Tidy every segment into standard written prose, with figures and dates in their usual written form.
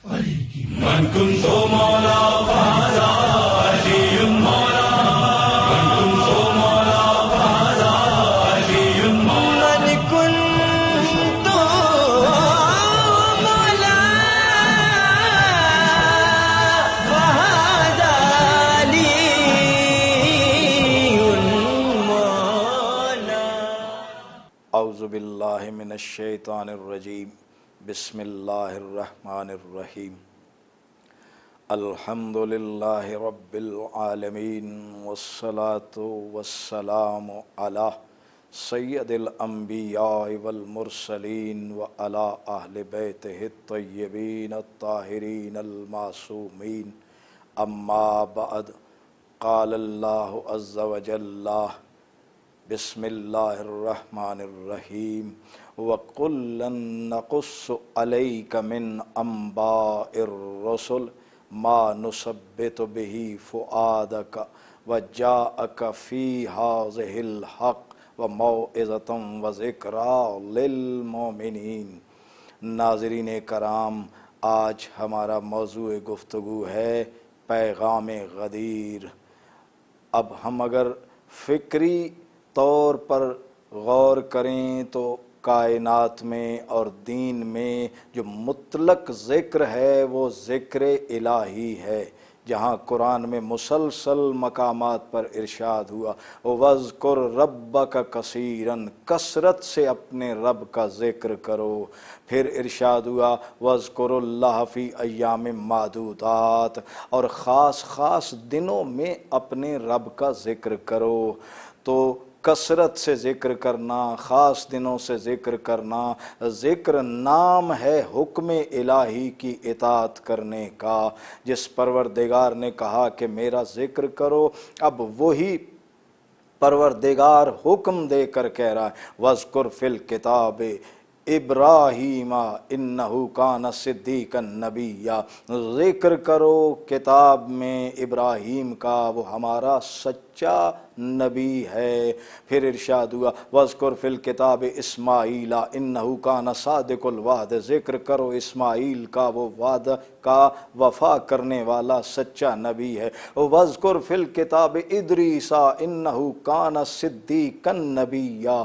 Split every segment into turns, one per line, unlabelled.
من كنت مولا فهذا علي مولا، من كنت مولا فهذا علي مولا،
من كنت مولا فهذا علي مولا.
اعوذ باللہ من الشیطان الرجیم، بسم اللہ الرحمن الرحیم. الحمد للہ رب العالمین والصلاة والسلام علی سید الانبیاء والمرسلین وعلی اہل بیتہ الطیبین الطاہرین المعصومین. اما بعد، قال اللہ عز وجل بسم اللہ الرحمن الرحیم. وَقُلًّا نَقُصُّ عَلَيْكَ مِنْ أَنْبَاءِ الرُّسُلِ مَا نُثَبِّتُ بِهِ فُؤَادَكَ وَجَاءَكَ فِي هَٰذِهِ الْحَقُّ وَمَوْعِظَةٌ وَذِكْرَىٰ لِلْمُؤْمِنِينَ. ناظرین کرام، آج ہمارا موضوع گفتگو ہے پیغام غدیر. اب ہم اگر فکری طور پر غور کریں تو کائنات میں اور دین میں جو مطلق ذکر ہے وہ ذکر الہی ہے، جہاں قرآن میں مسلسل مقامات پر ارشاد ہوا وَاذْكُرْ رَبَّكَ كَثِيرًا، کثرت سے اپنے رب کا ذکر کرو. پھر ارشاد ہوا وَاذْكُرُوا اللَّهَ فِي أَيَّامٍ مَّعْدُودَاتٍ، اور خاص خاص دنوں میں اپنے رب کا ذکر کرو. تو کثرت سے ذکر کرنا، خاص دنوں سے ذکر کرنا، ذکر نام ہے حکم الہی کی اطاعت کرنے کا. جس پروردگار نے کہا کہ میرا ذکر کرو، اب وہی پروردگار حکم دے کر کہہ رہا ہے وَاذْكُرْ فِي الْكِتَابِ ابراہیم انہ کان صدیقا نبیّا، ذکر کرو کتاب میں ابراہیم کا، وہ ہمارا سچا نبی ہے. پھر ارشاد ہوا وَاذْكُرْ فِي الْكِتَابِ اسماعیل انہ کان صادق الوعد، ذکر کرو اسماعیل کا، وہ وعدہ کا وفا کرنے والا سچا نبی ہے. وَاذْكُرْ فِي الْكِتَابِ ادریس انہ کان صدیقا نبیّا،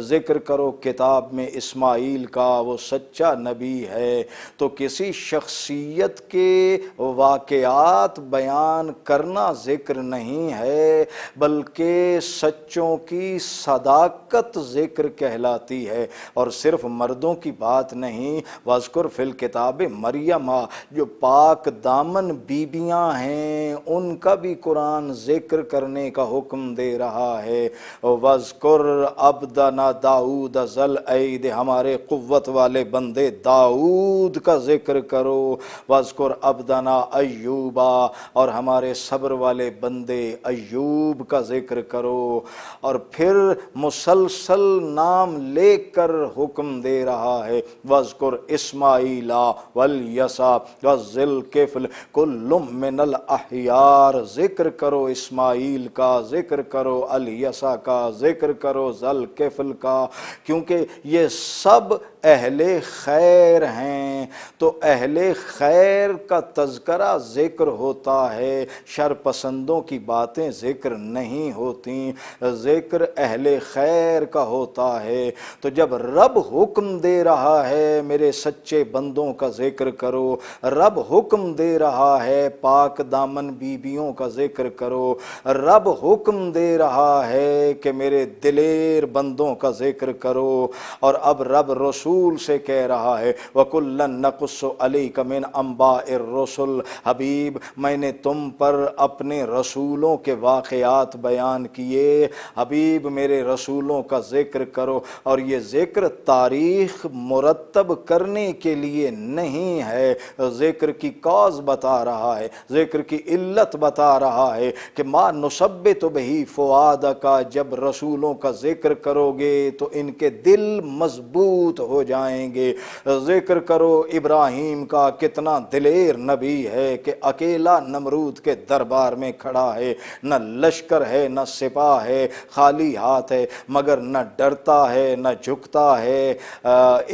ذکر کرو کتاب میں اسماعیل کا، وہ سچا نبی ہے. تو کسی شخصیت کے واقعات بیان کرنا ذکر نہیں ہے، بلکہ سچوں کی صداقت ذکر کہلاتی ہے. اور صرف مردوں کی بات نہیں، وَاذْكُرْ فِي الْكِتَابِ مریم، جو پاک دامن بیبیاں ہیں ان کا بھی قرآن ذکر کرنے کا حکم دے رہا ہے. وَاذْكُرْ عَبْدَنَا داؤد ذَا الْأَيْدِ، ہمارے قوت والے بندے داؤد کا ذکر کرو. وَاذْكُرْ عَبْدَنَا ایوب، اور ہمارے صبر والے بندے ایوب کا ذکر کرو. اور پھر مسلسل نام لے کر حکم دے رہا ہے وَاذْكُرْ اسماعیل وَالْيَسَعَ وَذِي الْكِفْلِ كُلٌّ مِّنَ الْأَحْيَارِ، ذکر کرو اسماعیل کا، ذکر کرو الیسع کا، ذکر کرو ذی الکفل کا، کیونکہ یہ سب اہل خیر ہیں. تو اہل خیر کا تذکرہ ذکر ہوتا ہے، شر پسندوں کی باتیں ذکر نہیں ہوتی، ذکر اہل خیر کا ہوتا ہے. تو جب رب حکم دے رہا ہے میرے سچے بندوں کا ذکر کرو، رب حکم دے رہا ہے پاک دامن بیبیوں کا ذکر کرو، رب حکم دے رہا ہے کہ میرے دلیر بندوں کا ذکر کرو. اور اب رب رسول سے کہہ رہا ہے وَكُلًّا نَقُصُّ عَلَيْكَ مِنْ أَنْبَاءِ الرُّسُلِ، حبیب میں نے تم پر اپنے رسولوں کے واقعات بیان کیے. حبیب میرے رسولوں کا ذکر کرو. اور یہ ذکر تاریخ مرتب کرنے کے لیے نہیں ہے، ذکر کی کاز بتا رہا ہے، ذکر کی علت بتا رہا ہے کہ مَا نُثَبِّتُ بِهِ فُؤَادَكَ، جب رسولوں کا ذکر کرو گے تو ان کے دل مضبوط ہو ہو جائیں گے۔ ذکر کرو ابراہیم کا، کتنا دلیر نبی ہے کہ اکیلا نمرود کے دربار میں کھڑا ہے، نہ لشکر ہے نہ سپاہ ہے، خالی ہاتھ ہے، مگر نہ ڈرتا ہے نہ جھکتا ہے۔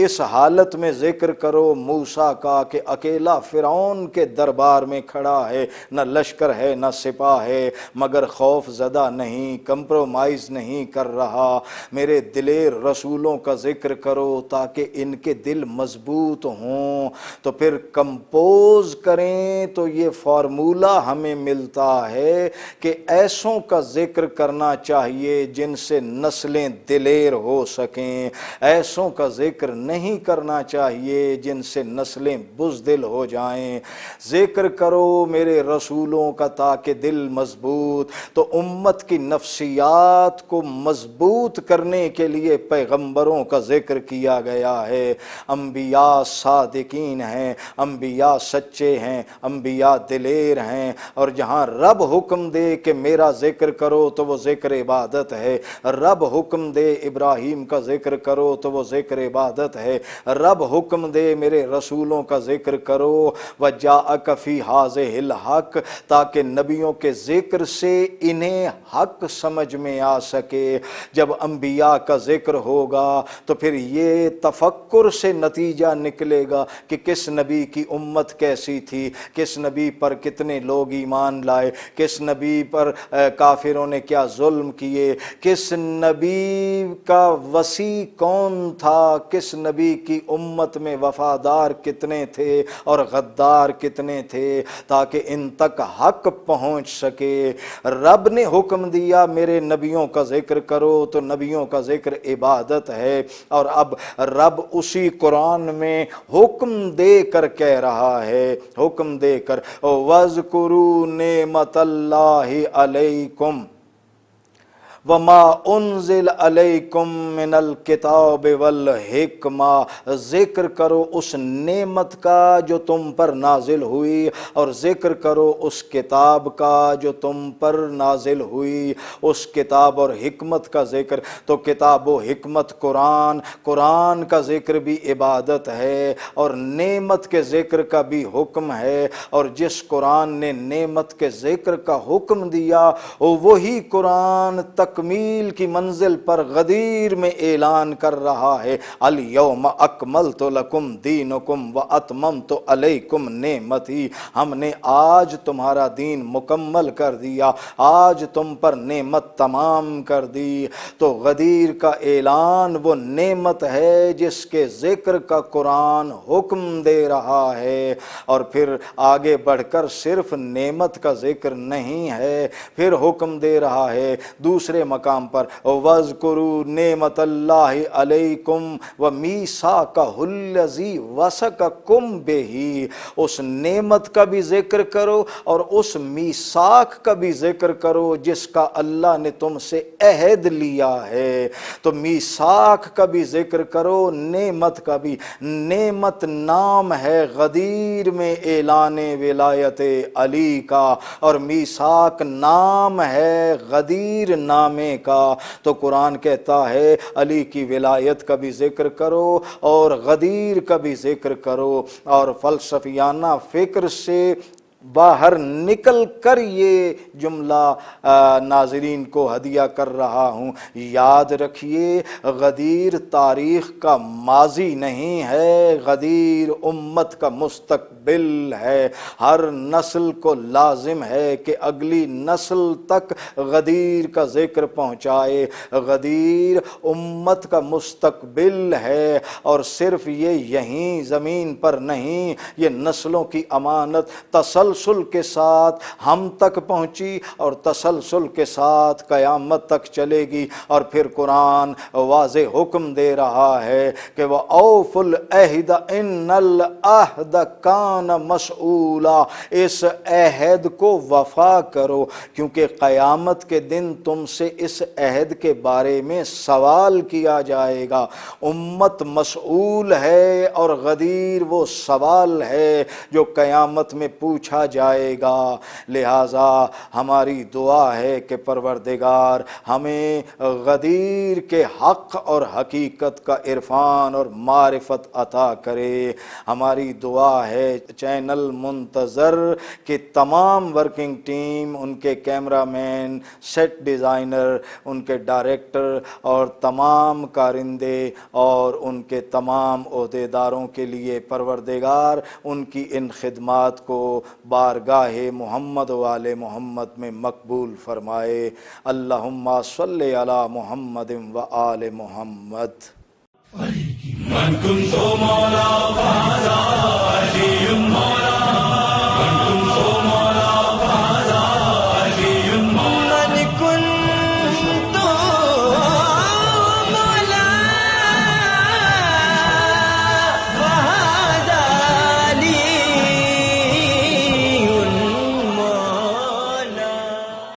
اس حالت میں ذکر کرو موسیٰ کا کہ اکیلا فرعون کے دربار میں کھڑا ہے، نہ لشکر ہے نہ سپاہ ہے، مگر خوف زدہ نہیں، کمپرومائز نہیں کر رہا۔ میرے دلیر رسولوں کا ذکر کرو تاکہ ان کے دل مضبوط ہوں، تو پھر کمپوز کریں تو یہ فارمولہ ہمیں ملتا ہے کہ ایسوں کا ذکر کرنا چاہیے جن سے نسلیں دلیر ہو سکیں، ایسوں کا ذکر نہیں کرنا چاہیے جن سے نسلیں بزدل ہو جائیں۔ ذکر کرو میرے رسولوں کا تاکہ دل مضبوط، تو امت کی نفسیات کو مضبوط کرنے کے لیے پیغمبروں کا ذکر کیا گیا ہے۔ انبیاء صادقین ہیں، انبیاء سچے ہیں، انبیاء دلیر ہیں، اور جہاں رب حکم دے کہ میرا ذکر کرو تو وہ ذکر عبادت ہے، رب حکم دے ابراہیم کا ذکر کرو تو وہ ذکر عبادت ہے، رب حکم دے میرے رسولوں کا ذکر کرو وَجَاءَكَ فِي هَٰذِهِ الْحَقِّ، تاکہ نبیوں کے ذکر سے انہیں حق سمجھ میں آ سکے۔ جب انبیاء کا ذکر ہوگا تو پھر یہ تفکر سے نتیجہ نکلے گا کہ کس نبی کی امت کیسی تھی، کس نبی پر کتنے لوگ ایمان لائے، کس نبی پر کافروں نے کیا ظلم کیے، کس نبی کا وسیع کون تھا، کس نبی کی امت میں وفادار کتنے تھے اور غدار کتنے تھے، تاکہ ان تک حق پہنچ سکے۔ رب نے حکم دیا میرے نبیوں کا ذکر کرو، تو نبیوں کا ذکر عبادت ہے، اور اب رب اسی قرآن میں حکم دے کر کہہ رہا ہے، حکم دے کر وَاذْكُرُوا نِعْمَتَ اللَّهِ عَلَيْكُمْ وما انزل علیکم من الکتاب والحکمہ، ذکر کرو اس نعمت کا جو تم پر نازل ہوئی، اور ذکر کرو اس کتاب کا جو تم پر نازل ہوئی۔ اس کتاب اور حکمت کا ذکر، تو کتاب و حکمت قرآن، قرآن کا ذکر بھی عبادت ہے، اور نعمت کے ذکر کا بھی حکم ہے، اور جس قرآن نے نعمت کے ذکر کا حکم دیا وہی قرآن تکمیل کی منزل پر غدیر میں اعلان کر رہا ہے، الیوم اکملت لکم دینکم واتممت علیکم نعمتی، ہم نے آج تمہارا دین مکمل کر دیا، آج تم پر نعمت تمام کر دی۔ تو غدیر کا اعلان وہ نعمت ہے جس کے ذکر کا قرآن حکم دے رہا ہے، اور پھر آگے بڑھ کر صرف نعمت کا ذکر نہیں ہے، پھر حکم دے رہا ہے دوسرے مقام پر وَاذْكُرُوا نِعْمَتَ اللَّهِ عَلَيْكُمْ وَمِيثَاقَهُ الَّذِي وَثَقَكُمْ بِهِ، اس نعمت کا بھی ذکر کرو اور اس میثاق کا بھی ذکر کرو جس کا اللہ نے تم سے عہد لیا ہے۔ تو میثاق کا بھی ذکر کرو، نعمت کا بھی۔ نعمت نام ہے غدیر میں اعلان ولایت علی کا، اور میثاق نام ہے غدیر نامے کا۔ تو قرآن کہتا ہے علی کی ولایت کا بھی ذکر کرو اور غدیر کا بھی ذکر کرو، اور فلسفیانہ فکر سے باہر نکل کر یہ جملہ ناظرین کو ہدیہ کر رہا ہوں۔ یاد رکھیے غدیر تاریخ کا ماضی نہیں ہے، غدیر امت کا مستقبل ہے۔ ہر نسل کو لازم ہے کہ اگلی نسل تک غدیر کا ذکر پہنچائے۔ غدیر امت کا مستقبل ہے، اور صرف یہ یہیں زمین پر نہیں، یہ نسلوں کی امانت تسلسل کے ساتھ ہم تک پہنچی اور تسلسل کے ساتھ قیامت تک چلے گی۔ اور پھر قرآن واضح حکم دے رہا ہے کہ وَأَوْفُوا الْعَهْدَ إِنَّ الْعَهْدَ كَانَ مَسْئُولًا، اس عہد کو وفا کرو، کیونکہ قیامت کے دن تم سے اس عہد کے بارے میں سوال کیا جائے گا۔ امت مسئول ہے، اور غدیر وہ سوال ہے جو قیامت میں پوچھا کیا جائے گا۔ لہٰذا ہماری دعا ہے کہ پروردگار ہمیں غدیر کے حق اور حقیقت کا عرفان اور معرفت عطا کرے۔ ہماری دعا ہے چینل منتظر کہ تمام ورکنگ ٹیم، ان کے کیمرہ مین، سیٹ ڈیزائنر، ان کے ڈائریکٹر اور تمام کارندے اور ان کے تمام عہدیداروں کے لیے پروردگار ان کی ان خدمات کو بارگاہ محمد و آل محمد میں مقبول فرمائے۔ اللہم صلی علی محمد و آل محمد۔
من كنت مولا فهذا علي مولا